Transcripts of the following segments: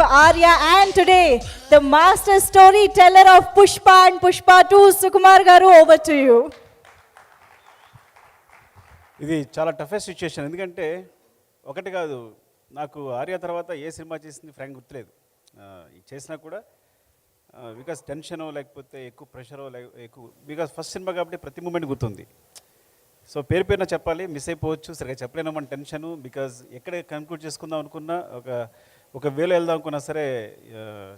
Arya, and today the master storyteller of Pushpa and Pushpa 2, Sukumar Garu, over to you. ఇది చాలా toughest situation. ఎందుకంటే ఒకటి కాదు, నాకు ఆర్య తర్వాత ఏ సినిమా చేసింది ఫ్రాంక్ గుర్తులేదు. చేసినా కూడా బికాస్ టెన్షనో లేకపోతే ఎక్కువ ప్రెషరో ఎక్కువ, బికాస్ ఫస్ట్ సినిమా కాబట్టి ప్రతి మూమెంట్ గుర్తుంది. సో పేరు పేరున చెప్పాలి, మిస్ అయిపోవచ్చు, సరిగా చెప్పలేను మన టెన్షను. బికాజ్ ఎక్కడ కన్క్లూడ్ చేసుకుందాం అనుకున్నా, ఒక వేలో వెళ్దాం అనుకున్నా సరే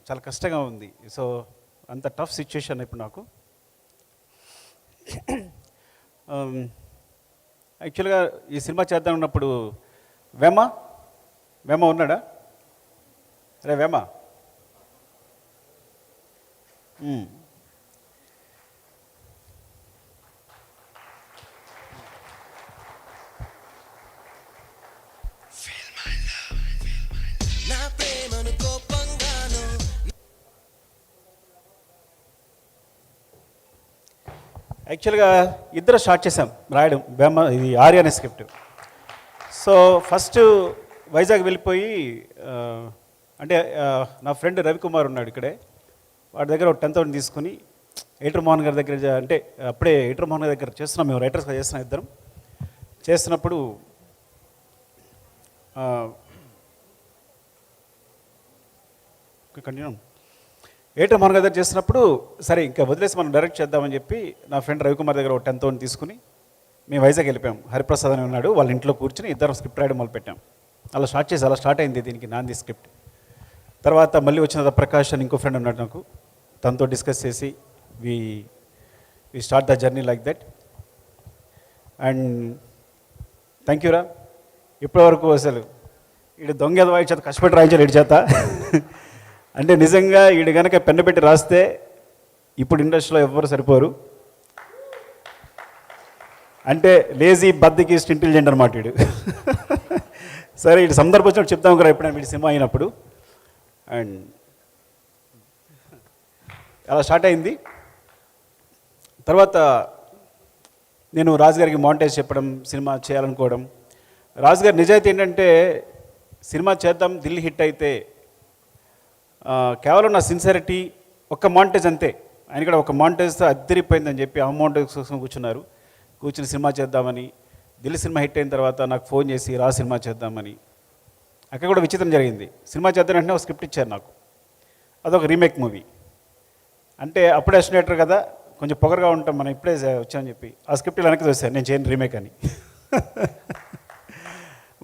చాలా కష్టంగా ఉంది. సో అంత టఫ్ సిచ్యుయేషన్ ఇప్పుడు నాకు. యాక్చువల్గా ఈ సినిమా చేద్దాం ఉన్నప్పుడు వేమ ఉన్నాడా? అరే వేమ, యాక్చువల్గా ఇద్దరు స్టార్ట్ చేసాం రాయడం ఇది ఆర్య అనే స్క్రిప్ట్. సో ఫస్ట్ వైజాగ్ వెళ్ళిపోయి, అంటే నా ఫ్రెండ్ రవికుమార్ ఉన్నాడు ఇక్కడే, వాడి దగ్గర ఒక 10,000 తీసుకుని ఎడిటర్ మోహన్ గారి దగ్గర, అంటే అప్పుడే ఎడిటర్ మోహన్ గారి దగ్గర చేస్తున్నాం, మేము రైటర్స్గా చేస్తున్నాం, ఇద్దరం చేస్తున్నప్పుడు కంటిన్యూ ఎడిటర్ మోహన్ గారి దగ్గర చేస్తున్నప్పుడు సరే ఇంకా వదిలేసి మనం డైరెక్ట్ చేద్దామని చెప్పి నా ఫ్రెండ్ రవికుమార్ దగ్గర ఒక 10,000 తీసుకుని మేము వైజాగ్ వెళ్ళిపోయాం. హరిప్రసాద్ అని ఉన్నాడు, వాళ్ళ ఇంట్లో కూర్చుని ఇద్దరం స్క్రిప్ట్ రాయడం మొదలుపెట్టాం. అలా స్టార్ట్ అయింది దీనికి నాంది స్క్రిప్ట్. తర్వాత మళ్ళీ వచ్చిన ప్రకాష్ అని ఇంకో ఫ్రెండ్ ఉన్నాడు నాకు, తనతో డిస్కస్ చేసి we start the journey like that. And thank యూరా, ఇప్పటివరకు అసలు ఈడు దొంగ వాయి చేత కష్టపడి రాయించాలి ఇడి చేత. అంటే నిజంగా ఈడు కనుక పెన్ను పెట్టి రాస్తే ఇప్పుడు ఇండస్ట్రీలో ఎవ్వరు సరిపోరు. అంటే లేజీ బద్దకిస్ట్ ఇంటెలిజెంట్ అనమాట వీడు. సరే ఇటు సందర్భం వచ్చినప్పుడు చెప్తాం కదా ఎప్పుడైనా వీడి సినిమా అయినప్పుడు. అండ్ అలా స్టార్ట్ అయింది. తర్వాత నేను రాజుగారికి మాంటేజ్ చెప్పడం, సినిమా చేయాలనుకోవడం. రాజుగారి నిజాయితీ ఏంటంటే, సినిమా చేద్దాం ఢిల్లీ హిట్ అయితే కేవలం నా సిన్సియరిటీ, ఒక్క మాంటేజ్ అంతే. ఆయన కూడా ఒక మాంటేజ్తో అద్దరిపోయిందని చెప్పి ఆ మాంటేజ్ కోసం కూర్చుని సినిమా చేద్దామని. ఢిల్లీ సినిమా హిట్ అయిన తర్వాత నాకు ఫోన్ చేసి రా సినిమా చేద్దామని. అక్కడ కూడా విచిత్రం జరిగింది. సినిమా చేద్దాం వెంటనే ఒక స్క్రిప్ట్ ఇచ్చారు నాకు, అదొక రీమేక్ మూవీ. అంటే అప్పుడే అసినేటర్ కదా, కొంచెం పొగరగా ఉంటాం మనం, ఇప్పుడే వచ్చామని చెప్పి ఆ స్క్రిప్ట్ వెనక్కి చూశాను, నేను చేయను రీమేక్ అని.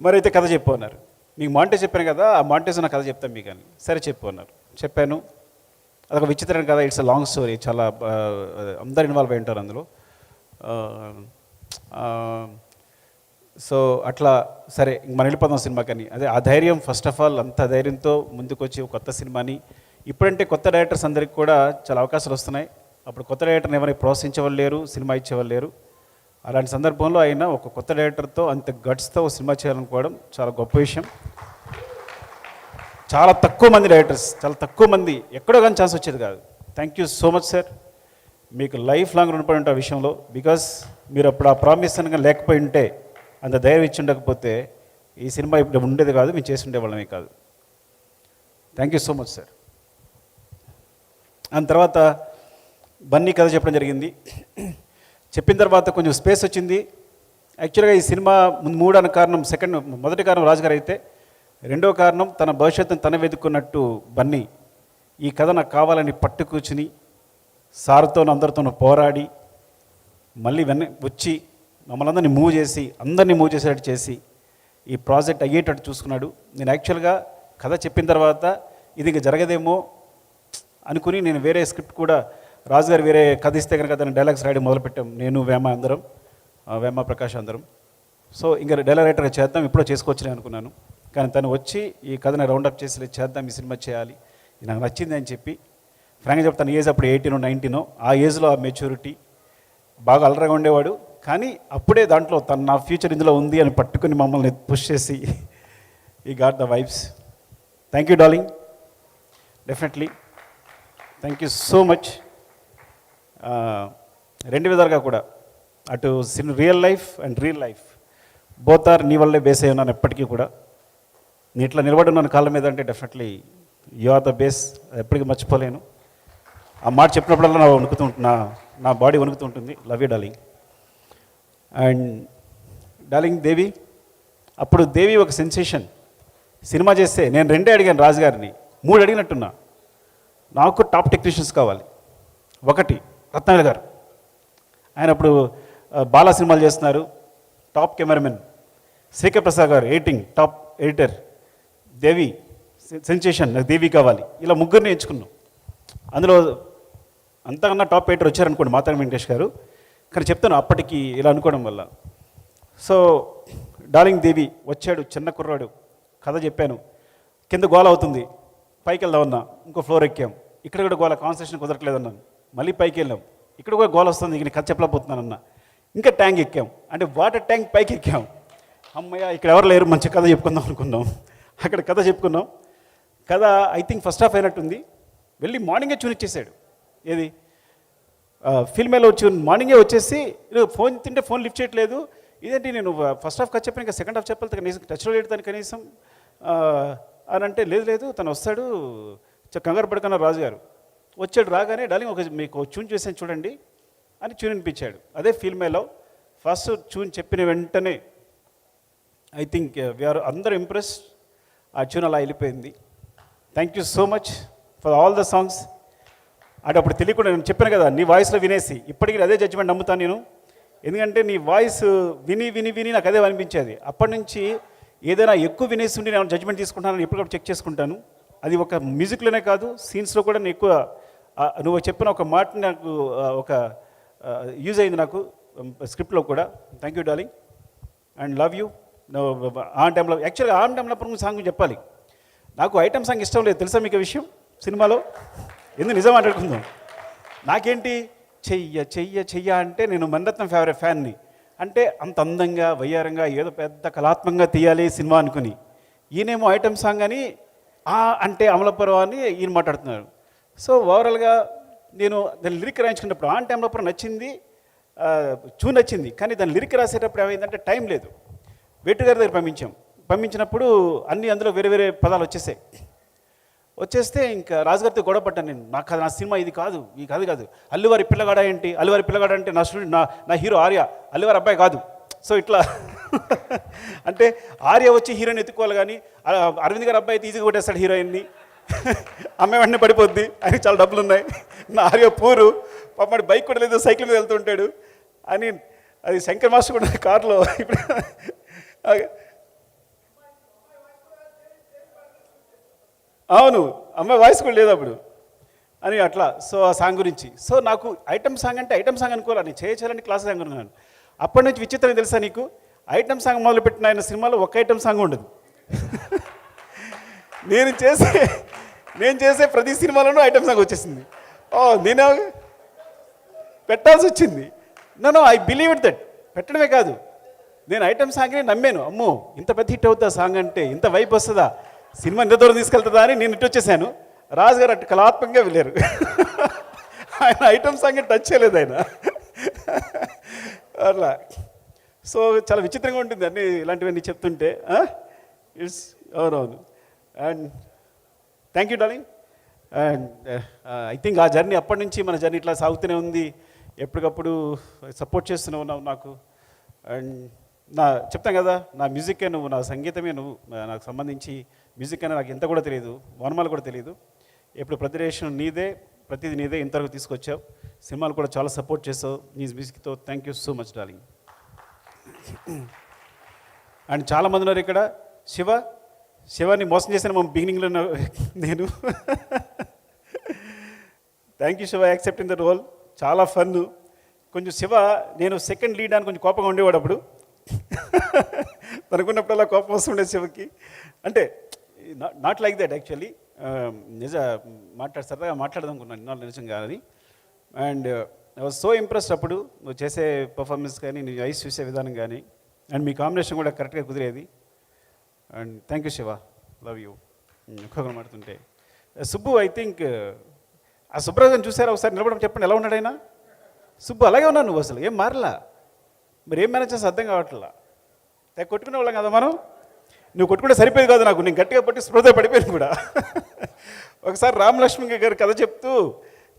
మరి అయితే కథ చెప్పు అన్నారు. మీకు మాంటేజ్ చెప్పాను కదా, ఆ మాంటేజ్ నా కథ చెప్తాను మీకు అని. సరే చెప్పు అన్నారు. చెప్పాను. అదొక విచిత్రం కదా, ఇట్స్ అ లాంగ్ స్టోరీ, చాలా అందరు ఇన్వాల్వ్ అయి ఉంటారు అందులో. సో అట్లా సరే మనం వెళ్ళిపోదాం సినిమాకని. అదే ఆ ధైర్యం, ఫస్ట్ ఆఫ్ ఆల్ అంత ధైర్యంతో ముందుకు వచ్చి కొత్త సినిమాని, ఇప్పుడంటే కొత్త డైరెక్టర్స్ అందరికి కూడా చాలా అవకాశాలు వస్తున్నాయి. అప్పుడు కొత్త డైరెక్టర్ని ఎవరైనా ప్రోత్సహించేవాళ్ళు లేరు, సినిమా ఇచ్చేవాళ్ళు లేరు. అలాంటి సందర్భంలో అయినా ఒక కొత్త డైరెక్టర్తో అంత గట్స్తో ఒక సినిమా చేయాలనుకోవడం చాలా గొప్ప విషయం. చాలా తక్కువ మంది డైరెక్టర్స్, చాలా తక్కువ మంది, ఎక్కడో కానీ ఛాన్స్ వచ్చేది కాదు. Thank you so much sir, మీకు లైఫ్ లాంగ్ రుణపడి ఉంటా విషయంలో. బికాస్ మీరు అప్పుడు ఆ ప్రామిస్ అనగా లేకపోయి ఉంటే, అంత ధైర్యం ఇచ్చి ఉండకపోతే ఈ సినిమా ఇప్పుడు ఉండేది కాదు, మేము చేసి ఉండేవాళ్ళమే కాదు. Thank you so much sir. దాని తర్వాత బన్నీ కథ చెప్పడం జరిగింది. చెప్పిన తర్వాత కొంచెం స్పేస్ వచ్చింది. యాక్చువల్గా ఈ సినిమా మూడు అన్న కారణం, మొదటి కారణం రాజుగారు అయితే, రెండో కారణం తన భవిష్యత్తును తన వెతుక్కున్నట్టు బన్నీ ఈ కథ నాకు కావాలని పట్టు కూర్చుని సార్తో అందరితోనూ పోరాడి మళ్ళీ వచ్చి మమ్మల్ని అందరినీ మూవ్ చేసేటట్టు చేసి ఈ ప్రాజెక్ట్ అయ్యేటట్టు చూసుకున్నాడు. నేను యాక్చువల్గా కథ చెప్పిన తర్వాత ఇది ఇంకా జరగదేమో అనుకుని నేను వేరే స్క్రిప్ట్ కూడా, రాజుగారు వేరే కథ ఇస్తే కనుక దాన్ని డైలాగ్స్ రాయడం మొదలుపెట్టాం, నేను వేమ ప్రకాష్ అందరం. సో ఇంకా డైలాగ్ రైటర్గా చేద్దాం, ఇప్పుడో చేసుకోవచ్చులే అనుకున్నాను. కానీ తను వచ్చి ఈ కథని రౌండప్ చేసి చేద్దాం, ఈ సినిమా చేయాలి, ఇది నాకు నచ్చింది అని చెప్పి. ఫ్రాంక్గా చెప్తాను, ఏజ్ అప్పుడు 18 19, ఆ ఏజ్లో ఆ మెచ్యూరిటీ, బాగా అలరగా ఉండేవాడు. కానీ అప్పుడే దాంట్లో నా ఫ్యూచర్ ఇందులో ఉంది అని పట్టుకుని మమ్మల్ని పుష్ చేసి ఈ got the vibes. Thank you darling, definitely thank you so much. రెండు విధాలుగా కూడా, అటు real life and real life both are నీ వల్లే బేస్ అయి ఉన్నాను ఎప్పటికీ కూడా. నేను ఇట్లా నిలబడి ఉన్నాను కాళ్ళ మీద అంటే definitely you are the base, ఎప్పటికీ మర్చిపోలేను. ఆ మాట చెప్పినప్పుడల్లా నా వణుకుతూ నా బాడీ వణుకుతూ ఉంటుంది. Love you darling. And darling Devi, అప్పుడు దేవి ఒక సెన్సేషన్. సినిమా చేస్తే నేను 2 అడిగాను రాజు గారిని, 3 అడిగినట్టున్నా. నాకు టాప్ టెక్నీషియన్స్ కావాలి. 1 రత్నాకర్ గారు, ఆయన అప్పుడు బాలా సినిమాలు చేస్తున్నారు, టాప్ కెమెరామెన్. శ్రీకర్ ప్రసాద్ గారు ఎడిటింగ్, టాప్ ఎడిటర్. దేవి సెన్సేషన్, నాకు దేవి కావాలి. ఇలా 3 ఎంచుకున్నాం. అందులో అంతకన్నా టాప్ ఎడిటర్ వచ్చారనుకోండి మాతారి వెంకటేష్ గారు. కానీ చెప్తాను అప్పటికి ఇలా అనుకోవడం వల్ల. సో డార్లింగ్ దేవి వచ్చాడు, చిన్న కుర్రాడు. కథ చెప్పాను, కింద గోల అవుతుంది, పైకి వెళ్దామన్నా, ఇంకో ఫ్లోర్ ఎక్కాం. ఇక్కడ కూడా గోల, కాన్సన్ట్రేషన్ కుదరట్లేదన్నాను. మళ్ళీ పైకి వెళ్ళాం, ఇక్కడ కూడా గోల వస్తుంది, ఇక కథ చెప్పలేకపోతున్నానన్నా. ఇంకా ట్యాంక్ ఎక్కాం, అంటే వాటర్ ట్యాంక్ పైకి ఎక్కాం. అమ్మయ్య ఇక్కడ ఎవరు లేరు, మంచి కథ చెప్పుకుందాం అనుకున్నాం. అక్కడ కథ చెప్పుకున్నాం. కథ ఐ థింక్ ఫస్ట్ హాఫ్ అయినట్టుంది. వెళ్ళి మార్నింగే చూనిచ్చేసాడు. ఏది ఫిల్మేలో వచ్చి మార్నింగే వచ్చేసి ఫోన్ తింటే ఫోన్ లిఫ్ట్ చేయట్లేదు. ఇదేంటి నేను ఫస్ట్ హాఫ్ కథ చెప్పాను, ఇంకా సెకండ్ హాఫ్ చెప్పాలి కనీసం, టచ్లో లేడు తను కనీసం అని అంటే, లేదు తను వస్తాడు, కంగారు పడుకున్నారు రాజు గారు. వచ్చాడు, రాగానే డార్లింగ్ ఒక మీకు చూన్ చేసాను చూడండి అని చూన్ వినిపించాడు. అదే ఫిల్మేలో ఫస్ట్ చూన్ చెప్పిన వెంటనే ఐ థింక్ వీఆర్ అందరూ ఇంప్రెస్. ఆ ట్యూన్ అలా వెళ్ళిపోయింది. Thank you so much for all the songs. అంటే అప్పుడు తెలియకుండా నేను చెప్పాను కదా, నీ వాయిస్లో వినేసి ఇప్పటికీ అదే జడ్జిమెంట్ నమ్ముతాను నేను. ఎందుకంటే నీ వాయిస్ విని విని విని నాకు అదే అనిపించేది. అప్పటి నుంచి ఏదైనా ఎక్కువ వినేసి ఉండి నేను జడ్జిమెంట్ తీసుకుంటానని ఎప్పటికప్పుడు చెక్ చేసుకుంటాను. అది ఒక మ్యూజిక్లోనే కాదు, సీన్స్లో కూడా నేను ఎక్కువ నువ్వు చెప్పిన ఒక మాట నాకు ఒక యూజ్ అయింది నాకు స్క్రిప్ట్లో కూడా. Thank you darling and love you. On టైంలో యాక్చువల్గా ఆన్ టైంలో సాంగ్ చెప్పాలి. నాకు ఐటమ్ సాంగ్ ఇష్టం లేదు, తెలుసా మీకు విషయం సినిమాలో? ఎందుకు నిజం మాట్లాడుకుందాం. నాకేంటి చెయ్య చెయ్య చెయ్య అంటే నేను మణిరత్నం ఫేవరెట్ ఫ్యాన్ని. అంటే అంత అందంగా వయ్యారంగా ఏదో పెద్ద కళాత్మకంగా తీయాలి సినిమా అనుకుని, ఈయనేమో ఐటమ్ సాంగ్ అని అంటే అమలపురం అని ఈయన మాట్లాడుతున్నారు. సో ఓవరాల్గా నేను దాని లిరిక్ రాయించుకున్నప్పుడు ఆన్ టైంలో నచ్చింది, చూ నచ్చింది. కానీ దాని లిరిక్ రాసేటప్పుడు ఏమైందంటే టైం లేదు. వేటు గారి దగ్గర పంపించినప్పుడు అన్నీ అందులో వేరే వేరే పదాలు వచ్చేస్తే ఇంకా రాజుగారితో గొడవ పడ్డాను నేను. నాకు నా సినిమా ఇది కాదు, ఈ కాదు. అల్లువారి పిల్లగాడ ఏంటి, అల్లువారి పిల్లగాడ అంటే నా స్టూడెంట్, నా హీరో ఆర్య, అల్లువారి అబ్బాయి కాదు. సో ఇట్లా అంటే ఆర్య వచ్చి హీరోయిన్ ఎత్తుకోవాలి, కానీ అరవింద్ గారి అబ్బాయి అయితే ఈజీగా కొట్టేస్తాడు హీరోయిన్ని. అమ్మాయి వెంటనే పడిపోద్ది, ఆయనకి చాలా డబ్బులు ఉన్నాయి. నా ఆర్య పూరు పాపడి బైక్ కూడా లేదు, సైకిల్ మీద వెళ్తుంటాడు అని. అది శంకర్ మాస్టర్ కూడా కారులో ఇప్పుడు అవును, అమ్మాయి వాయిస్ కూడా లేదు అప్పుడు అని అట్లా. సో ఆ సాంగ్ గురించి. సో నాకు ఐటమ్ సాంగ్ అంటే ఐటమ్ సాంగ్ అనుకోవాలి, నేను చేయాలని క్లాస్ సాంగ్ అనుకున్నాను. అప్పటి నుంచి విచిత్రం తెలుసా నీకు, ఐటమ్ సాంగ్ మొదలుపెట్టిన ఆయన సినిమాలో ఒక ఐటమ్ సాంగ్ ఉండదు. నేను చేసే ప్రతి సినిమాలోనూ ఐటమ్ సాంగ్ వచ్చేసింది. నేను పెట్టాల్సి వచ్చింది. No I believe it that. పెట్టడమే కాదు, నేను ఐటమ్ సాంగ్ని నమ్మాను. అమ్మో ఇంత పెద్ద హిట్ అవుతుందా సాంగ్ అంటే, ఇంత వైపు వస్తుందా, సినిమా ఇంత దూరం తీసుకెళ్తుందా అని నేను ఇటు వచ్చేసాను. రాజుగారు అటు కళాత్మకంగా వెళ్ళారు. ఆయన ఐటమ్ సాంగ్ టచ్ చేయలేదు ఆయన అట్లా. సో చాలా విచిత్రంగా ఉంటుంది అన్నీ ఇలాంటివన్నీ చెప్తుంటే. ఇట్స్ అవునవును. And thank you darling. And I think ఆ జర్నీ అప్పటి నుంచి మన జర్నీ ఇట్లా సాగుతూనే ఉంది. ఎప్పటికప్పుడు సపోర్ట్ చేస్తూనే ఉన్నావు నాకు. అండ్ చెప్తాను కదా, నా మ్యూజికే నువ్వు, నా సంగీతమే నువ్వు. నాకు సంబంధించి మ్యూజిక్ అనేది నాకు ఎంత కూడా తెలియదు, వర్ణమాలు కూడా తెలియదు. ఎప్పుడు ప్రతిరేషన్ నీదే, ప్రతిదీ నీదే, ఇంతవరకు తీసుకొచ్చావు. సినిమాలు కూడా చాలా సపోర్ట్ చేసావు నీ మ్యూజిక్తో. Thank you so much darling. And చాలామంది ఉన్నారు ఇక్కడ. శివాని మోసం చేశాను మా బిగినింగ్లో నేను. Thank you Shiva, accepting the role. చాలా ఫన్. కొంచెం శివ నేను సెకండ్ లీడ్ అని కొంచెం కోపంగా ఉండేవాడు అప్పుడు. తనుకున్నప్పుడల్లా కోపం వస్తుండే శివకి. అంటే నాట్ లైక్ దట్ యాక్చువల్లీ. సరదాగా మాట్లాడదాం అనుకున్నాను ఇన్నాళ్ళు నిజంగా అది. And I was so impressed అప్పుడు నువ్వు చేసే పర్ఫార్మెన్స్ కానీ, నీ ఐస్ చూసే విధానం కానీ, అండ్ మీ కాంబినేషన్ కూడా కరెక్ట్గా కుదిరేది. And thank you Shiva, love you. ఎక్కువగా మాడుతుంటే సుబ్బు, ఐ థింక్ ఆ సుబ్రహ్మణ్యం చూసారా ఒకసారి నిలబడడం, చెప్పండి ఎలా ఉన్నాడైనా? సుబ్బు అలాగే ఉన్నాను, నువ్వు అసలు ఏం మారలా. మరి ఏం మేనేజ్ చేస్తే అర్థం కావట్లా. కొట్టుకునే వాళ్ళం కదా మనం. నువ్వు కొట్టుకుంటే సరిపోయేది కాదు నాకు, నేను గట్టిగా పట్టి స్పృహ పడిపోయాను కూడా. ఒకసారి రామలక్ష్మి గారు కథ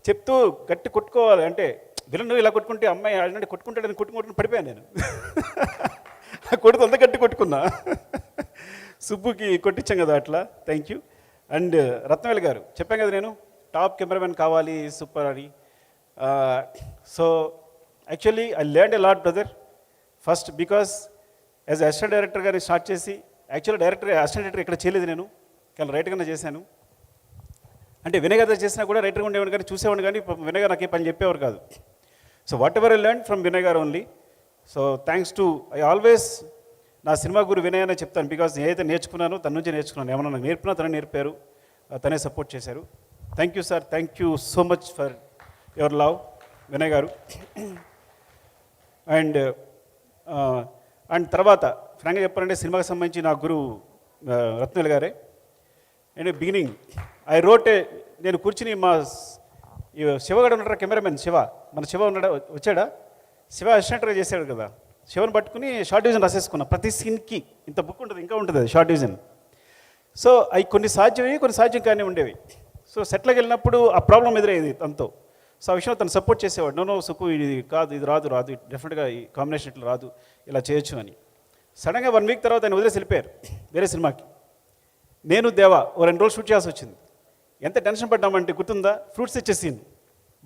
చెప్తూ గట్టి కొట్టుకోవాలి అంటే విలన్ ఇలా కొట్టుకుంటే అమ్మాయి ఆల్రెడీ కొట్టుకుంటాడని కొట్టుకుంటూ పడిపోయాను నేను. కొడుతు అంత గట్టి కొట్టుకున్నా. సుబ్బుకి కొట్టించాం కదా అట్లా. Thank you. అండ్ రత్నవేల్ గారు చెప్పాను కదా నేను టాప్ కెమెరామెన్ కావాలి సూపర్ అని. So actually I learned a lot brother. First because as assistant director గారిని స్టార్ట్ చేసి యాక్చువల్లీ అసిస్టెంట్ డైరెక్టర్ ఇక్కడ చేయలేదు నేను, కానీ రైటర్గానే చేశాను. అంటే వినయ్ గారు చేసినా కూడా రైటర్గా ఉండేవాడు కానీ చూసేవాడు కానీ వినయ్ గారు నాకు ఏ పని చెప్పేవారు కాదు. So whatever I learn from Vinay garu only. So thanks to I always నా సినిమా గురు వినయ్ అనే చెప్తాను. బికాజ్ నేనైతే నేర్చుకున్నాను తన నుంచి నేర్చుకున్నాను. ఏమన్నా నాకు నేర్పినా తనే నేర్పారు, తనే సపోర్ట్ చేశారు. Thank you sir, thank you so much for your love Vinay గారు. అండ్ తర్వాత ఫ్రాంక్గా చెప్పాలంటే సినిమాకి సంబంధించి నా గురువు రత్నవేల్ గారే. అండ్ బిగినింగ్ ఐ రోట్ నేను కూర్చుని మా శివగాడు ఉన్నాడు కెమెరామెన్ శివ, మన శివ ఉన్నాడా వచ్చాడా, శివ అసిస్టెంట్గా చేశాడు కదా, శివను పట్టుకుని షార్ట్ డివిజన్ రాసేసుకున్నా. ప్రతి సీన్కి ఇంత బుక్ ఉంటుంది, ఇంకా ఉంటుంది అది షార్ట్ డివిజన్. సో అవి కొన్ని సాధ్యమయ్యి కొన్ని సాధ్యం కానీ ఉండేవి. సో సెట్లోకి వెళ్ళినప్పుడు ఆ ప్రాబ్లం ఎదురయ్యేది తనతో. సో ఆ విషయంలో తను సపోర్ట్ చేసేవాడు. నో సుకు ఇది కాదు, ఇది రాదు డెఫినెట్గా ఈ కాంబినేషన్ ఇట్లా రాదు, ఇలా చేయొచ్చు అని. సడన్గా 1 వీక్ తర్వాత ఆయన వదిలేసి వెళ్ళిపోయారు వేరే సినిమాకి. నేను దేవా ఓ 2 రోజులు షూట్ చేయాల్సి వచ్చింది. ఎంత టెన్షన్ పడ్డామంటే గుర్తుందా, ఫ్రూట్స్ ఇచ్చే సీన్.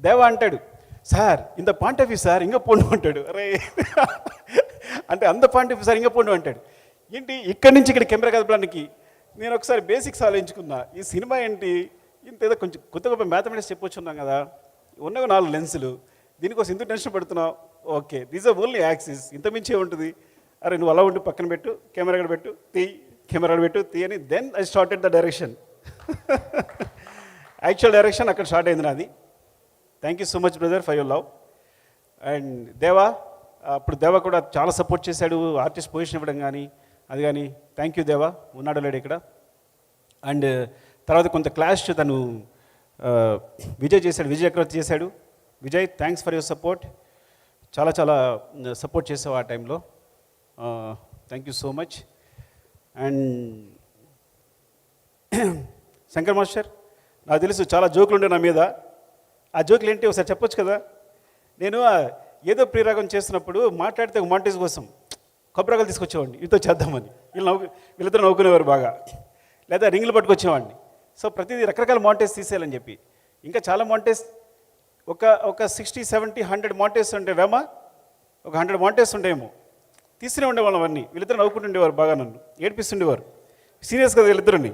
దేవా అంటాడు, సార్ ఇంత పాయింట్ ఆఫ్ వ్యూ సార్ ఇంకా పోండు అంటాడు. అరే అంటే అంత పాయింట్ ఆఫ్ వ్యూ సార్ ఇంకా పోండు అంటాడు. ఏంటి ఇక్కడి నుంచి ఇక్కడ కెమెరా కదపడానికి. నేను ఒకసారి బేసిక్స్ ఆలోచించుకున్నా, ఈ సినిమా ఏంటి ఇంత ఏదో కొంచెం కొత్త గొప్ప మ్యాథమెటిక్స్ చెప్పొచ్చున్నాం కదా, ఉన్నవి 4 లెన్సులు, దీనికోసం ఇంత టెన్షన్ పడుతున్నావు. Okay these are only axis, ఇంత మించే ఉంటుంది. అరే నువ్వు అలా ఉండి పక్కన పెట్టు, కెమెరా కూడా పెట్టు, కెమెరా పెట్టు అని. Then I started the direction. Actual direction అక్కడ స్టార్ట్ అయింది నాది. Thank you so much brother for your love. And Deva, అప్పుడు దేవా కూడా చాలా సపోర్ట్ చేశాడు, ఆర్టిస్ట్ పొజిషన్ ఇవ్వడం కానీ అది కానీ. థ్యాంక్ యూ దేవా, ఉన్నాడు లేడు ఇక్కడ. అండ్ తర్వాత కొంత క్లాష్ తను విజయ్ చేశాడు, విజయ్ చక్రవర్తి చేశాడు. Vijay thanks for your support, చాలా చాలా సపోర్ట్ చేసావు ఆ టైంలో. Thank you so much. And Shankar master, నాకు తెలుసు చాలా జోకులు ఉండే నా మీద. ఆ జోకులు ఏంటి ఒకసారి చెప్పొచ్చు కదా. నేను ఏదో ప్రియరాగం చేస్తున్నప్పుడు మాట్లాడితే ఒక మాంటేజ్ కోసం కొబ్బరికాయలు తీసుకొచ్చేవాడిని, ఇంతో చేద్దామని. వీళ్ళిద్దరు నవ్వుకునేవారు బాగా. లేదా రింగులు పట్టుకొచ్చేవాడిని. సో ప్రతిదీ రకరకాల మాంటేజ్ తీసేయాలని చెప్పి. ఇంకా చాలా మాంటేజ్ ఒక 60, 70, 100 మాంటేజ్ ఉండేవేమో, ఒక 100 మాంటేజ్ ఉండేమో. తీస్తూనే ఉండేవాళ్ళం అవన్నీ. వీళ్ళిద్దరు నవ్వుకుంటుండేవారు బాగా, నన్ను ఏడిపిస్తుండేవారు. సీరియస్ కదా వీళ్ళిద్దరిని.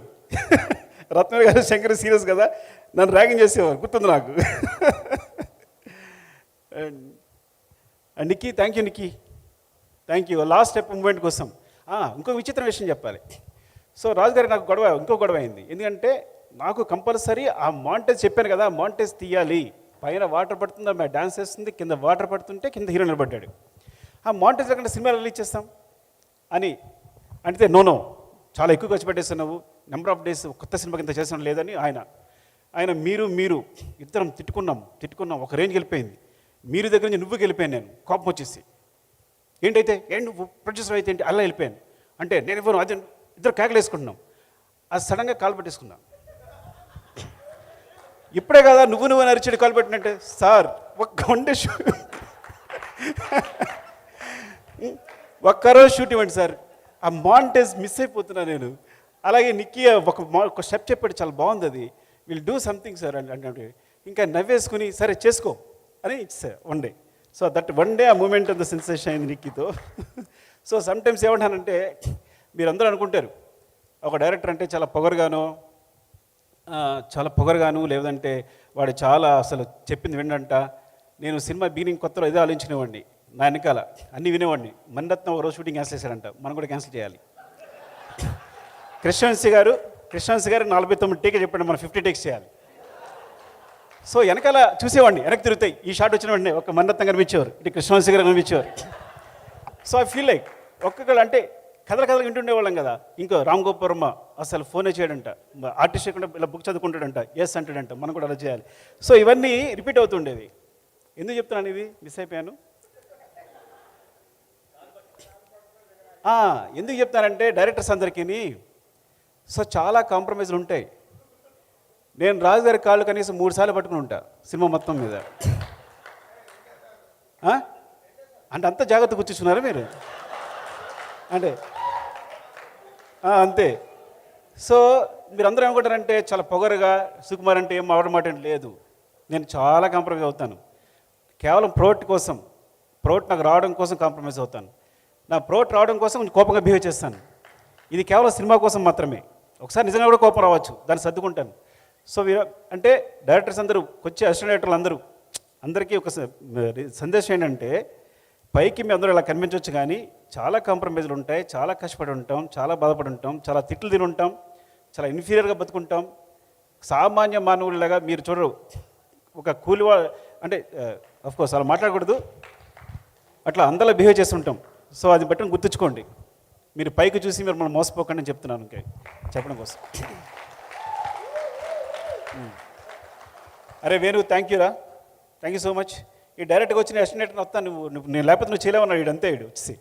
రత్నవేల్ గారు శంకర్ సీరియస్ కదా, నన్ను ర్యాగింగ్ చేసేవారు, గుర్తుంది నాకు. And Nikki, thank you Nikki, thank you. Last step moment కోసం ఇంకో విచిత్ర విషయం చెప్పాలి. సో రాజుగారి నాకు ఇంకో గొడవ అయింది. ఎందుకంటే నాకు కంపల్సరీ ఆ మాంటేజ్ చెప్పాను కదా, మాంటేజ్ తీయాలి. పైన వాటర్ పడుతుంది, ఆమె డాన్స్ చేస్తుంది, కింద వాటర్ పడుతుంటే కింద హీరో నిలబడ్డాడు. ఆ మాంటేజ్ లేకుండా సినిమా రిలీజ్ చేస్తాం అని అంటే నో చాలా ఎక్కువ ఖర్చు పెట్టేస్తున్నావు, నెంబర్ ఆఫ్ డేస్ కొత్త సినిమాకి ఇంత చేసిన లేదని ఆయన మీరు ఇద్దరం తిట్టుకున్నాం ఒక రేంజ్కి వెళ్ళిపోయింది. మీరు దగ్గర నుంచి నువ్వు వెళ్ళిపోయాను నేను, కోపం వచ్చేసి. ఏంటైతే నువ్వు ప్రొడ్యూసర్ అయితే ఏంటి అలా వెళ్ళిపోయాను అంటే నేను ఇవ్వను, అది ఇద్దరు కేకలు వేసుకుంటున్నాం. అది సడన్గా కాలు పెట్టేసుకున్నాం. ఇప్పుడే కదా నువ్వు అరిచాడు కాలు పెట్టినట్టే. సార్ ఒక్కరోజు షూట్ ఇవ్వండి సార్, ఆ మాంటేజ్ మిస్ అయిపోతున్నా నేను. అలాగే నిక్కీ ఒక స్టెప్ చెప్పాడు, చాలా బాగుంది, అది విల్ డూ సంథింగ్ సార్ అంటే ఇంకా నవ్వేసుకుని సరే చేసుకో అని ఇచ్చా 1 డే. సో దట్ 1 డే ఆ మూమెంట్ అంత సెన్సేషన్ అయింది నిక్కీతో. సో సమ్టైమ్స్ ఏమంటానంటే మీరందరూ అనుకుంటారు ఒక డైరెక్టర్ అంటే చాలా పొగరుగాను లేదంటే వాడు చాలా అసలు చెప్పింది వినంట. నేను సినిమా బిగినింగ్ కొత్తలో ఇదే ఆలోచించినవాడిని, నా వెనకాల అన్నీ వినేవాడిని. మణిరత్నం ఒక రోజు షూటింగ్ క్యాన్సిల్ చేశాడంట, మనం కూడా క్యాన్సిల్ చేయాలి. కృష్ణవంశీ గారు 49 టేక్ చెప్పాడు, మనం 50 టేక్స్ చేయాలి. సో వెనకాల చూసేవాడిని, వెనక్కి తిరుగుతాయి. ఈ షాట్ వచ్చిన వెంటనే ఒక మణిరత్నం కనిపించేవారు, ఇటు కృష్ణవంశీ గారు కనిపించేవారు. సో ఐ ఫీల్ లైక్ ఒక్కొక్కరు అంటే కథలు వింటుండేవాళ్ళం కదా. ఇంకో రామ్ గోపాల్ వర్మ అసలు ఫోనే చేయడంట, ఆర్టిస్ట్ కూడా ఇలా బుక్ చదువుకుంటాడంట, ఎస్ అంటాడంట, మనం కూడా అలా చేయాలి. సో ఇవన్నీ రిపీట్ అవుతుండేవి. ఎందుకు చెప్తున్నాను ఇది, మిస్ అయిపోయాను. ఎందుకు చెప్తానంటే డైరెక్టర్స్ అందరికీ సో చాలా కాంప్రమైజ్లు ఉంటాయి. నేను రాజు గారి కాళ్ళు కనీసం 3 సార్లు పట్టుకుని ఉంటా సినిమా మొత్తం మీద. అంటే అంత జాగ్రత్త కూర్చున్నారా మీరు? అంటే అంతే. సో మీరు అందరూ ఏమనుకుంటారంటే చాలా పొగరుగా సుకుమార్ అంటే ఏం మాట లేదు. నేను చాలా కాంప్రమైజ్ అవుతాను. కేవలం ప్రోట్ కోసం, ప్రోట్ నాకు రావడం కోసం కాంప్రమైజ్ అవుతాను. నా ప్రోట్ రావడం కోసం కొంచెం కోపంగా బిహేవ్ చేస్తాను. ఇది కేవలం సినిమా కోసం మాత్రమే. ఒకసారి నిజంగా కూడా కోపం రావచ్చు, దాన్ని సర్దుకుంటాను. సో అంటే డైరెక్టర్స్ అందరూ వచ్చే అసిస్టెంట్ డైరెక్టర్లు అందరికీ ఒక సందేశం ఏంటంటే, పైకి మీ అందరూ ఇలా కనిపించవచ్చు కానీ చాలా కాంప్రమైజ్లు ఉంటాయి, చాలా కష్టపడి ఉంటాం, చాలా బాధపడి ఉంటాం, చాలా తిట్లు తిని ఉంటాం, చాలా ఇన్ఫీరియర్గా బతుకుంటాం. సామాన్య మానవుడిలాగా మీరు చూడరు. ఒక కూలివా అంటే అఫ్కోర్స్ అలా మాట్లాడకూడదు, అట్లా అందరిలో బిహేవ్ చేస్తుంటాం. సో అది బట్టి గుర్తుంచుకోండి. మీరు పైకి చూసి మీరు మనం మోసపోకండి అని చెప్తున్నాను ఇంకా చెప్పడం కోసం. అరే Venu, thank you so much. ఈ డైరెక్ట్గా వచ్చి నేను అసిస్టెంట్ వస్తాను, నేను లేకపోతే నువ్వు చేయలేమన్నాడు. వీడు అంతే, వీడు వచ్చేసి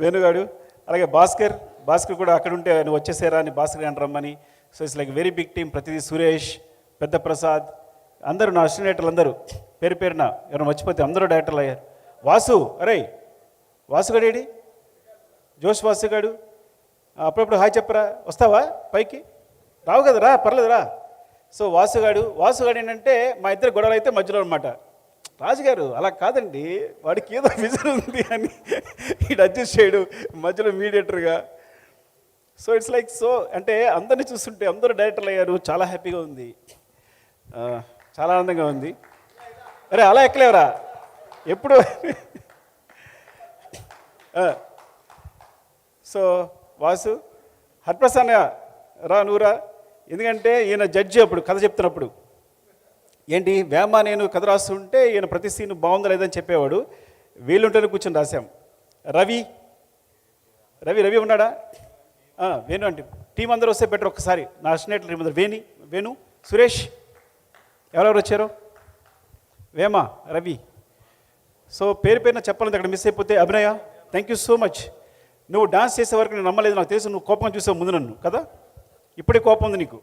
వేణుగాడు. అలాగే భాస్కర్ కూడా అక్కడ ఉంటే నువ్వు వచ్చేసారా అని భాస్కర్ అని రమ్మని. So it's like very big team. ప్రతిదీ సురేష్, పెద్ద ప్రసాద్, అందరూ నా అసిస్టెంట్లు అందరూ పేరున ఎవరైనా మర్చిపోతే అందరూ డైరెక్టర్లు అయ్యారు. వాసు, అరే వాసుగాడు ఏడి? జోష్ వాసుగాడు, అప్పుడప్పుడు హాయ్ చెప్పరా, వస్తావా పైకి? రావు కదా, రా, పర్లేదు రా. సో వాసుగాడు ఏంటంటే మా ఇద్దరు గొడవలు అయితే మధ్యలో అనమాట. రాజుగారు అలా కాదండి, వాడికి ఏదో విజన్ ఉంది అని ఈడు అడ్జస్ట్ చేయడు మధ్యలో మీడియేటర్గా. సో ఇట్స్ లైక్ సో అంటే అందరినీ చూస్తుంటే అందరూ డైరెక్టర్లు అయ్యారు. చాలా హ్యాపీగా ఉంది, చాలా ఆనందంగా ఉంది. అరే అలా ఎక్కలేవరా ఎప్పుడు. సో వాసు, హరిప్రసన్న రా, నువ్వురా. ఎందుకంటే ఈయన జడ్జి అప్పుడు కథ చెప్తున్నప్పుడు ఏంటి వేమ నేను కథ రాస్తుంటే ఈయన ప్రతి సీన్ బాగుందా లేదని చెప్పేవాడు. వీళ్ళుంటేనే కూర్చొని రాశాం. రవి ఉన్నాడా? వేణు అంటే టీం అందరూ వస్తే బెటర్. ఒక్కసారి నా అసిస్టెంట్ టీం అందరూ వేణు, సురేష్, ఎవరెవరు వచ్చారు? వేమ, రవి. సో పేరున చెప్పాలంటే అక్కడ మిస్ అయిపోతే అభినయ, థ్యాంక్ యూ సో మచ్. నువ్వు డాన్స్ చేసే వరకు నేను నమ్మలేదు. నాకు తెలుసు నువ్వు కోపం చూసావు ముందు నన్ను కదా, ఇప్పుడే కోపం ఉంది నీకు.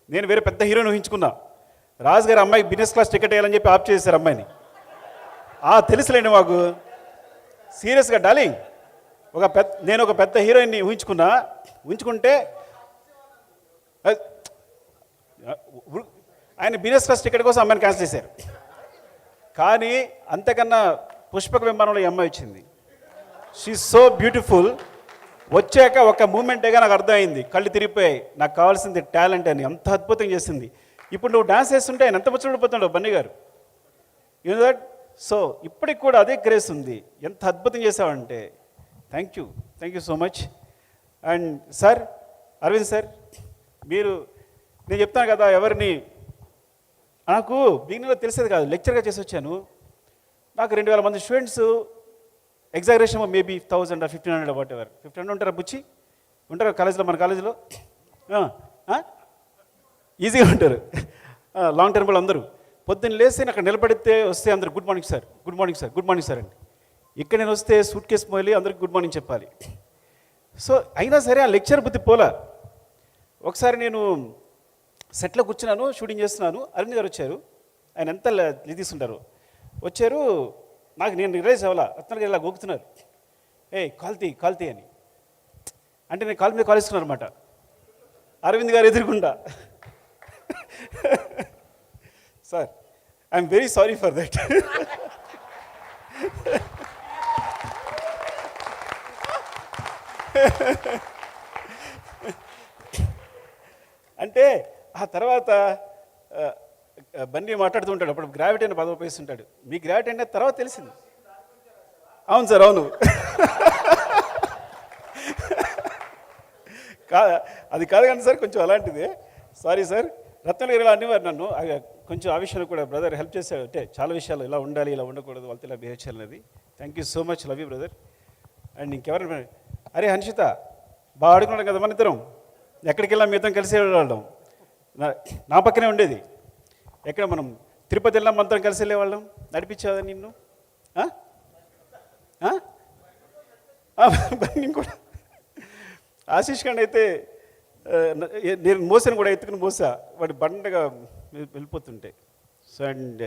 నేను వేరే పెద్ద హీరోని ఊహించుకున్నా. రాజు గారు అమ్మాయికి బిజినెస్ క్లాస్ టికెట్ వేయాలని చెప్పి ఆప్ చేశారు అమ్మాయిని. తెలుసులేండి మాకు. సీరియస్గా డార్లింగ్, నేను ఒక పెద్ద హీరోయిన్ని ఊహించుకుంటే ఆయన బిజినెస్ క్లాస్ టికెట్ కోసం అమ్మాయిని క్యాన్సిల్ చేశారు. కానీ అంతకన్నా పుష్పక విమానంలో ఈ అమ్మాయి వచ్చింది. She so beautiful. వచ్చాక ఒక మూమెంటేగా నాకు అర్థమైంది, కళ్ళు తిరిగిపోయాయి. నాకు కావాల్సింది టాలెంట్ అని. అంత అద్భుతం చేసింది. ఇప్పుడు నువ్వు డాన్స్ చేస్తుంటే ఆయన ఎంత ముచ్చడిపోతున్నాడు బన్నీ గారు, యూనో దట్. సో ఇప్పటికి కూడా అదే గ్రేస్ ఉంది. ఎంత అద్భుతం చేసావంటే thank you so much. And sir, Aravind sir, మీరు నేను చెప్తాను కదా, ఎవరిని నాకు బిగినింగ్లో తెలిసేది కాదు, లెక్చర్గా చేసి వచ్చాను. నాకు 2000 మంది students, exaggeration maybe 1000 or 1500 what ever. 1500 ఉంటారా బుచ్చి? ఉంటారా కాలేజీలో? మన కాలేజీలో ఈజీగా ఉంటారు. లాంగ్ టర్మ్ వాళ్ళు అందరూ పొద్దున్న లేస్తే అక్కడ నిలబడితే వస్తే అందరు గుడ్ మార్నింగ్ సార్ అండి. ఇక్కడ నేను వస్తే సూట్ కేసు మోయాలి, అందరికి గుడ్ మార్నింగ్ చెప్పాలి. సో అయినా సరే ఆ లెక్చర్ బుద్ధి పోలా. ఒకసారి నేను సెట్లో కూర్చున్నాను, షూటింగ్ చేస్తున్నాను. అరవింద్ గారు వచ్చారు. ఆయన ఎంత ఇది తీసుకుంటారు. వచ్చారు, నేను రిలైజ్ అవ్వాలా. రత్నాలు గారు ఇలా గోకుతున్నారు, కాల్తీ అని. అంటే నేను కాలు మీద కాలేసుకున్నాను అనమాట. అరవింద్ గారు ఎదురుకుండా, sir I'm very sorry for that. అంటే ఆ తర్వాత బన్నీ మాట్లాడుతూ ఉంటాడు. అప్పుడు గ్రావిటీ అని పదవి ఉపయోగిస్తుంటాడు. మీ గ్రావిటీ అంటే తర్వాత తెలిసింది. అవును సార్, అవును. అది కాదు కానీ సార్, కొంచెం అలాంటిదే. Sorry sir. రత్న గారు ఇలా అనేవారు నన్ను. కొంచెం ఆ విషయంలో కూడా బ్రదర్ హెల్ప్ చేశాడు. అంటే చాలా విషయాలు ఇలా ఉండాలి, ఇలా ఉండకూడదు, వాళ్ళతో ఇలా బిహేవ్ చేయాలనేది. Thank you so much, love you brother. And ఇంకెవరైనా, అరే హన్షిత, బాగా ఆడుకున్నాడు కదా మన ఇద్దరం. ఎక్కడికి వెళ్ళాం మీ ఇద్దరం కలిసి వెళ్ళేవాళ్ళం. నా పక్కనే ఉండేది. ఎక్కడ మనం తిరుపతి వెళ్ళాం, అందరం కలిసి వెళ్ళేవాళ్ళం. నడిపించాదా నిన్ను? బన్నీ కూడా ఆశీష్ ఖండ్ అయితే నేను మోసాను కూడా, ఎత్తుకుని మోసా వాడి బండగా వెళ్ళిపోతుంటే. So and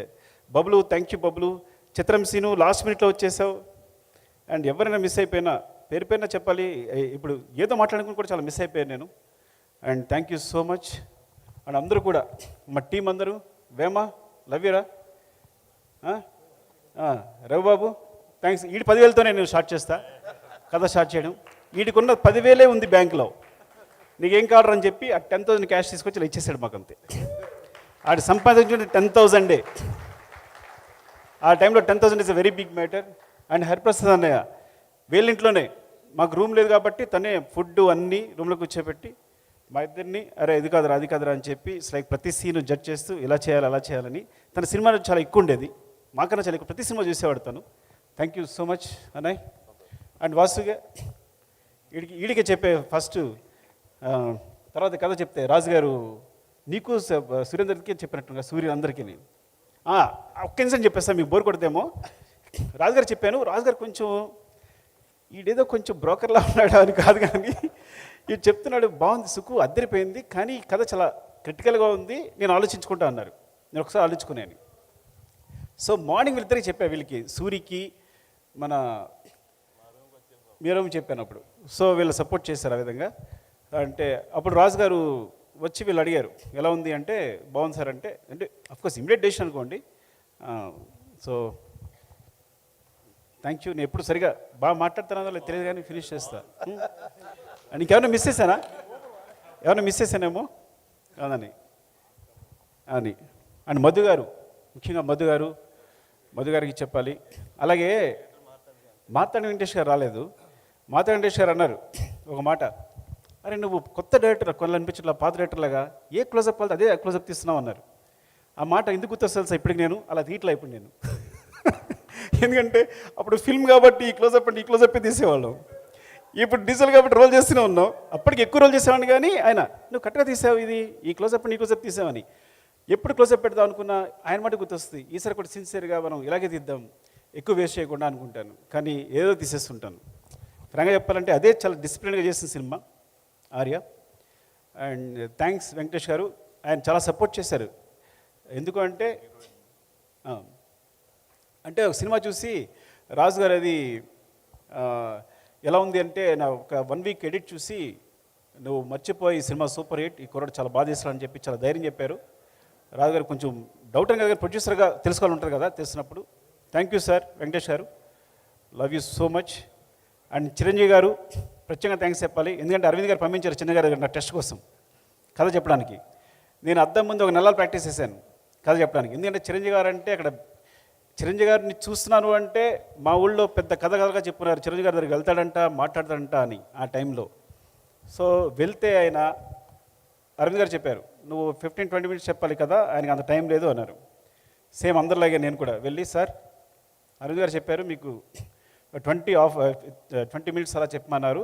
Bablu, thank you Bablu. చిత్రం సీను లాస్ట్ మినిట్లో వచ్చేసావు. అండ్ ఎవరైనా మిస్ అయిపోయినా పేరు పేరున చెప్పాలి, ఇప్పుడు ఏదో మాట్లాడుకుని కూడా చాలా మిస్ అయిపోయాను నేను. And thank you so much. And అందరూ కూడా మా టీం అందరూ, వేమ లవ్ యూరా, రవిబాబు థ్యాంక్స్. వీడి 10,000తోనే నేను స్టార్ట్ చేస్తా కథ స్టార్ట్ చేయడం. వీడికున్న 10,000 ఉంది బ్యాంకులో, నీకేం కావాలని అని చెప్పి ఆ 10,000 క్యాష్ తీసుకొచ్చి ఇలా ఇచ్చేసాడు మాకు అంతే. ఆడు సంపాదించుకుంటే 10,000. ఆ టైంలో 10,000 is a very big matter. And Hariprasad అన్నయ్య వీళ్ళింట్లోనే, మాకు రూమ్ లేదు కాబట్టి తనే ఫుడ్ అన్నీ రూమ్లో కూర్చోబెట్టి మా ఇద్దరిని అరే ఇది కాదురా అది కాదురా అని చెప్పి లైక్ ప్రతి సీను జడ్జ్ చేస్తూ ఇలా చేయాలి అలా చేయాలని. తన సినిమాలో చాలా ఎక్కువ ఉండేది, మాకన్నా చాలా ఎక్కువ ప్రతి సినిమా చూసేవాడు తను. థ్యాంక్ యూ సో మచ్ అన్నయ్య. అండ్ వాసుగా వీడికే చెప్పే ఫస్ట్, తర్వాత కథ చెప్తే రాజుగారు నీకు సురేందర్కి చెప్పినట్టుగా సూర్య అందరికీ ఒక్క నిమిషం చెప్పేస్తా, మీకు బోర్ కొడదేమో. రాజుగారు చెప్పాను, రాజుగారు కొంచెం ఈడేదో కొంచెం బ్రోకర్లా ఉన్నాడు అని కాదు, కానీ ఇది చెప్తున్నాడు బాగుంది సుకు అద్దరిపోయింది, కానీ ఈ కథ చాలా క్రిటికల్గా ఉంది, నేను ఆలోచించుకుంటా అన్నారు. నేను ఒకసారి ఆలోచించుకున్నాను. సో మార్నింగ్ వీళ్ళిద్దరికి చెప్పా, వీళ్ళకి సూరికి మన మీరేమో చెప్పాను అప్పుడు. సో వీళ్ళు సపోర్ట్ చేశారు ఆ విధంగా. అంటే అప్పుడు రాజుగారు వచ్చి వీళ్ళు అడిగారు ఎలా ఉంది అంటే బాగుంది సార్ అంటే అఫ్కోర్స్ ఇమీడియట్ డెసిషన్ అనుకోండి. So thank you. నేను ఎప్పుడు సరిగా బాగా మాట్లాడుతున్నానో లేదు తెలియదు కానీ ఫినిష్ చేస్తా. నీకేమైనా మిస్ చేశానా? ఏమైనా మిస్ చేశానేమో కాదని అని. అండ్ మధు గారు, ముఖ్యంగా మధు గారికి చెప్పాలి. అలాగే మాతాడి వెంకటేష్ గారు రాలేదు. మాతాడి వెంకటేష్ గారు అన్నారు ఒక మాట, అరే నువ్వు కొత్త డైరెక్టర్ కొన్ని అనిపించట్లా, పాత డైరెక్టర్లాగా ఏ క్లోజప్ వాళ్ళు అదే క్లోజప్ తీస్తున్నావు అన్నారు. ఆ మాట ఎందుకు గుర్తొస్తుంది ఇప్పటికి, నేను అలా తీయట్లా ఇప్పుడు నేను. ఎందుకంటే అప్పుడు ఫిల్మ్ కాబట్టి ఈ క్లోజప్ అంటే ఈ క్లోజప్పే తీసేవాళ్ళం, ఇప్పుడు డీజిల్ కాబట్టి రోల్ చేస్తూనే ఉన్నాం. అప్పటికి ఎక్కువ రోల్ చేసేవాడిని, కానీ ఆయన నువ్వు కరెక్ట్గా తీసావు, ఇది ఈ క్లోజప్ నీ క్లోజప్ తీసావని ఎప్పుడు క్లోజప్ పెడదాం అనుకున్నా ఆయన మాట గుర్తొస్తుంది. ఈసారి కూడా సిన్సియర్గా మనం ఇలాగే తీద్దాం, ఎక్కువ వేస్ట్ చేయకుండా అనుకుంటాను, కానీ ఏదో తీసేస్తుంటాను. ఫ్రాంక్గా చెప్పాలంటే అదే చాలా డిసిప్లిన్గా చేసిన cinema Arya. And thanks Venkatesh గారు, ఆయన చాలా సపోర్ట్ చేశారు. ఎందుకు అంటే ఒక సినిమా చూసి రాజు గారు అది ఎలా ఉంది అంటే నా ఒక 1 వీక్ ఎడిట్ చూసి నువ్వు మర్చిపోయి సినిమా సూపర్ హిట్, ఈ కుర్రాడు చాలా బాధ చేస్తాడని చెప్పి చాలా ధైర్యం చెప్పారు. రాజు గారు కొంచెం డౌట్ అని కదా, ప్రొడ్యూసర్గా తెలుసుకోవాలి ఉంటుంది కదా, తెలిసినప్పుడు థ్యాంక్ యూ సార్ వెంకటేష్ గారు, love you so much. And Chiranjeevi గారు ప్రత్యేకంగా థ్యాంక్స్ చెప్పాలి, ఎందుకంటే అరవింద్ గారు పంపించారు చిన్న గారు నా టెస్ట్ కోసం కథ చెప్పడానికి. నేను అద్దం ముందు 1 నెలలు ప్రాక్టీస్ చేశాను కథ చెప్పడానికి. ఎందుకంటే చిరంజీవి గారు అంటే అక్కడ చిరంజీవి గారిని చూస్తున్నాను అంటే మా ఊళ్ళో పెద్ద కథగా చెప్పున్నారు, చిరంజీవి గారి దగ్గరికి వెళ్తాడంట మాట్లాడతాడంట అని ఆ టైంలో. సో వెళ్తే ఆయన అరవింద్ గారు చెప్పారు నువ్వు 15-20 మినిట్స్ చెప్పాలి కదా, ఆయనకి అంత టైం లేదు అన్నారు. సేమ్ అందరిలాగే నేను కూడా వెళ్ళి సార్ అరవింద్ గారు చెప్పారు మీకు 20 మినిట్స్ అలా చెప్పమన్నారు,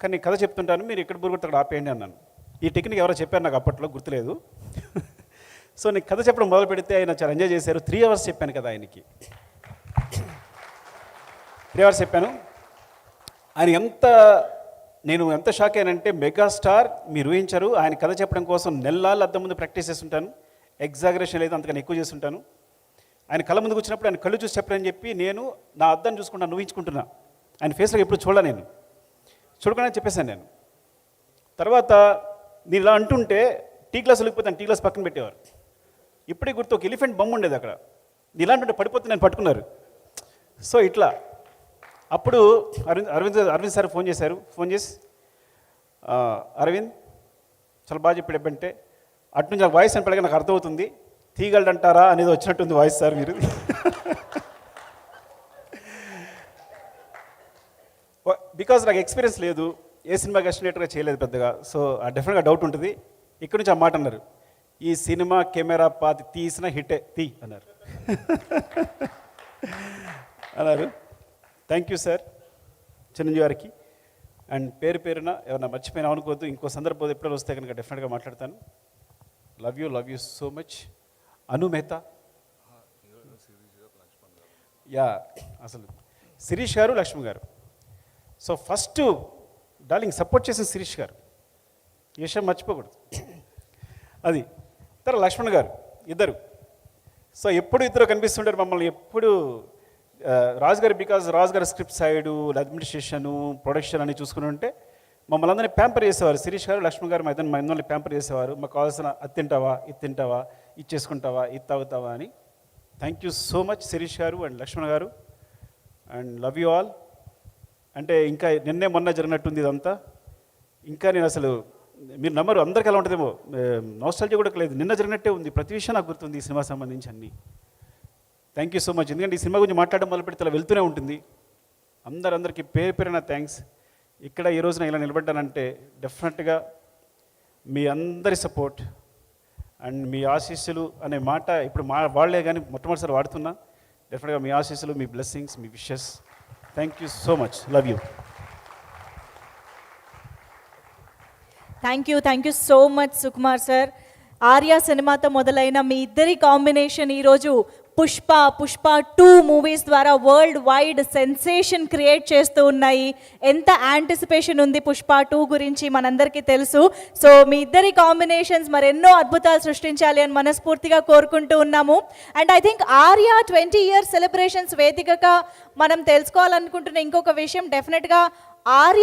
కానీ కథ చెప్తుంటాను మీరు ఎక్కడ బురుగుతాడు అక్కడ ఆపేయండి అన్నాను. ఈ టెక్నిక్ ఎవరో చెప్పారు నాకు అప్పట్లో గుర్తులేదు. సో నేను కథ చెప్పడం మొదలు పెడితే ఆయన చాలా ఎంజాయ్ చేశారు. 3 అవర్స్ చెప్పాను కదా ఆయనకి, 3 అవర్స్ చెప్పాను. నేను ఎంత షాక్ అయ్యానంటే మెగాస్టార్ మీరు ఊహించారు, ఆయన కథ చెప్పడం కోసం నెలలు అద్దం ముందు ప్రాక్టీస్ చేస్తుంటాను, ఎగ్జాగరేషన్ లేదు అంతకన్నా ఎక్కువ చేస్తుంటాను. ఆయన కళ్ళ ముందుకు వచ్చినప్పుడు ఆయన కళ్ళు చూసి చెప్పారని చెప్పి నేను నా అద్దాన్ని చూసుకుంటాను, ఊహించుకుంటున్నా. ఆయన ఫేస్లో ఎప్పుడు చూడలే, నేను చూడకుండా చెప్పేశాను. నేను తర్వాత నేను ఇలా అంటుంటే టీ గ్లాస్ వెళ్ళిపోతాను, టీ గ్లాస్ పక్కన పెట్టేవారు. ఇప్పుడే గుర్తు ఒక ఎలిఫెంట్ బొమ్మ ఉండేది అక్కడ, ఇలా అంటుంటే పడిపోతే నేను పట్టుకున్నారు. సో ఇట్లా అప్పుడు అరవింద్ సార్ ఫోన్ చేశారు. ఫోన్ చేసి అరవింద్ చాలా బాగా చెప్పాడు ఎబ్బంటే, అటు నుంచి నాకు వాయిస్ అని నాకు అర్థమవుతుంది, తీయగలడంటారా అనేది వచ్చినట్టుంది వాయిస్ సార్ మీరు. బికాజ్ నాకు ఎక్స్పీరియన్స్ లేదు, ఏ సినిమాకి ఎస్టిమేట్గా చేయలేదు పెద్దగా. సో డెఫినెట్గా డౌట్ ఉంటుంది. ఇక్కడ నుంచి ఆ మాట అన్నారు, ఈ సినిమా కెమెరా పాతి తీసిన హిట్టే తీ అన్నారు. థ్యాంక్ యూ సార్ చిరంజీవి గారికి. అండ్ పేరున ఏమన్నా మర్చిపోయినా అనుకోవద్దు, ఇంకో సందర్భం ఎప్పుడైనా వస్తే కనుక డెఫినెట్గా మాట్లాడతాను. Love you so much. Anu Mehta, yeah అసలు శిరీష్ గారు లక్ష్మి గారు. సో ఫస్ట్ డార్లింగ్ సపోర్ట్ చేసిన శిరీష్ గారు, ఈ విషయం మర్చిపోకూడదు. అది తర్వాత లక్ష్మణ్ గారు, ఇద్దరు. సో ఎప్పుడు ఇద్దరు కనిపిస్తుంటారు మమ్మల్ని ఎప్పుడు. రాజు గారు, బికాజ్ రాజు గారు స్క్రిప్ట్ సైడు, అడ్మినిస్ట్రేషను, ప్రొడక్షన్ అని చూసుకుని ఉంటే మమ్మల్ని అందరినీ ప్యాంపర్ చేసేవారు. శిరీష్ గారు, లక్ష్మణ్ గారు మా అందరినీ ప్యాంపర్ చేసేవారు. మాకు కావాల్సిన అది తింటావా, ఇది తింటావా, ఇది చేసుకుంటావా, ఇది తాగుతావా అని. Thank you so much Shirish గారు అండ్ లక్ష్మణ్ గారు, అండ్ లవ్ యూ ఆల్. అంటే ఇంకా నిన్నే మొన్న జరిగినట్టుంది ఇదంతా. ఇంకా నేను అసలు మీరు నమ్మరు, అందరికీ ఎలా ఉంటుందేమో, నాస్టాల్జియా కూడా లేదు. నిన్న జరిగినట్టే ఉంది, ప్రతి విషయం నాకు గుర్తుంది ఈ సినిమా సంబంధించి అన్నీ. Thank you so much. ఎందుకంటే ఈ సినిమా గురించి మాట్లాడడం మొదలు పెడితే అలా వెళ్తూనే ఉంటుంది. అందరికీ పేరు పేరున థ్యాంక్స్. ఇక్కడ ఈ రోజున ఇలా నిలబడ్డానంటే డెఫినెట్గా మీ అందరి సపోర్ట్ అండ్ మీ ఆశీస్సులు అనే మాట ఇప్పుడు వాళ్లే కానీ మొట్టమొదటిసారి వాడుతున్నా. డెఫినెట్గా మీ ఆశీస్సులు, మీ బ్లెస్సింగ్స్, మీ wishes. Thank you so much. Love you. Thank you so much Sukumar sir. Arya సినిమాతో మొదలైన మీ ఇద్దరి కాంబినేషన్ ఈరోజు పుష్ప 2 మూవీస్ ద్వారా వరల్డ్ వైడ్ సెన్సేషన్ క్రియేట్ చేస్తూ ఉన్నాయి. ఎంత యాంటిసిపేషన్ ఉంది పుష్ప 2 గురించి మనందరికీ తెలుసు. సో మీ ఇద్దరి కాంబినేషన్స్ మరెన్నో అద్భుతాలు సృష్టించాలి అని మనస్ఫూర్తిగా కోరుకుంటూ ఉన్నాము. And I think Arya 20 years celebrations వేదికగా మనం తెలుసుకోవాలనుకుంటున్న ఇంకొక విషయం, డెఫినెట్గా ఆర్య